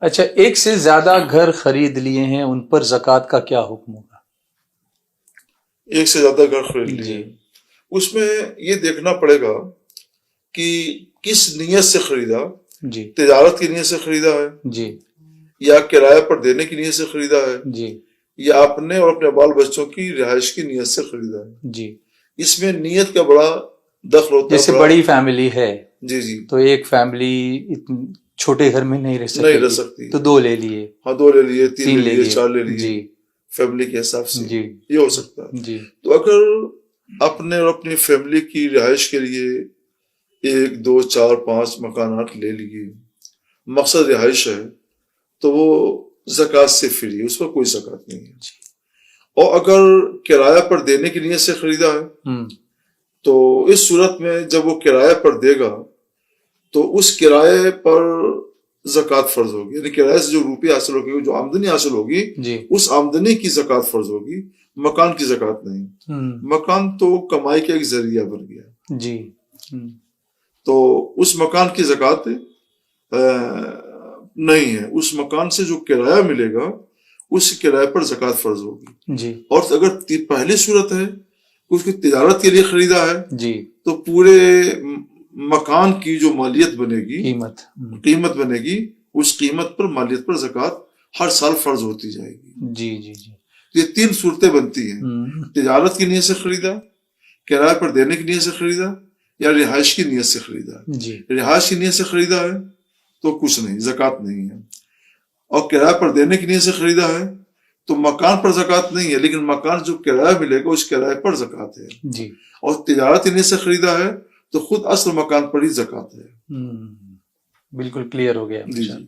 اچھا، ایک سے زیادہ گھر خرید لیے ہیں، ان پر زکوٰۃ کا کیا حکم ہوگا؟ ایک سے زیادہ گھر خرید لیے جی اس میں یہ دیکھنا پڑے گا کہ کس نیت سے خریدا، جی تجارت کی نیت سے خریدا ہے جی یا کرایہ پر دینے کی نیت سے خریدا ہے جی یا اپنے اور اپنے بال بچوں کی رہائش کی نیت سے خریدا ہے. جی اس میں نیت کا بڑا دخل ہوتا ہے. جیسے بڑی فیملی ہے جی جی تو ایک فیملی چھوٹے گھر میں نہیں رہ سکتی تو 2 لے لیے، ہاں 2 لے لیے، 3 3 لے لیے، 4 لے لیے، جی فیملی کے حساب سے جی یہ ہو سکتا ہے. جی تو اگر اپنے اور اپنی فیملی کی رہائش کے لیے 1 2 4 5 مکانات لے لیے، مقصد رہائش ہے، تو وہ زکوٰۃ سے فری ہے، اس پر کوئی زکوٰۃ نہیں ہے. اور اگر کرایہ پر دینے کی نیت سے خریدا ہے تو اس صورت میں جب وہ کرایہ پر دے گا تو اس کرایہ پر زکوٰۃ فرض ہوگی، یعنی کرایہ سے جو روپے حاصل ہوگی، جو آمدنی حاصل ہوگی، جی اس آمدنی کی زکوٰۃ فرض ہوگی، مکان کی زکوٰۃ نہیں. مکان تو کمائی کا ایک ذریعہ بن گیا، جی تو اس مکان کی زکوٰۃ نہیں ہے. اس مکان سے جو کرایہ ملے گا اس کرایہ پر زکوٰۃ فرض ہوگی. جی اور اگر پہلی صورت ہے اس کی تجارت کے لیے خریدا ہے جی تو پورے مکان کی جو مالیت بنے گی، قیمت بنے گی، اس قیمت پر مالیت پر زکوٰۃ ہر سال فرض ہوتی جائے گی. جی جی جی یہ 3 صورتیں بنتی ہیں: تجارت کی نیت سے خریدا، کرایہ پر دینے کی نیت سے خریدا، یا رہائش کی نیت سے خریدا. جی رہائش کی نیت سے خریدا ہے تو کچھ نہیں، زکوٰۃ نہیں ہے. اور کرایہ پر دینے کی نیت سے خریدا ہے تو مکان پر زکوٰۃ نہیں ہے، لیکن مکان جو کرایہ ملے گا اس کرایہ پر زکوٰۃ ہے. جی اور تجارت کی نیت سے خریدا ہے تو خود اصل مکان پر ہی زکوٰۃ ہے. بالکل کلیئر ہو گیا. جی جی.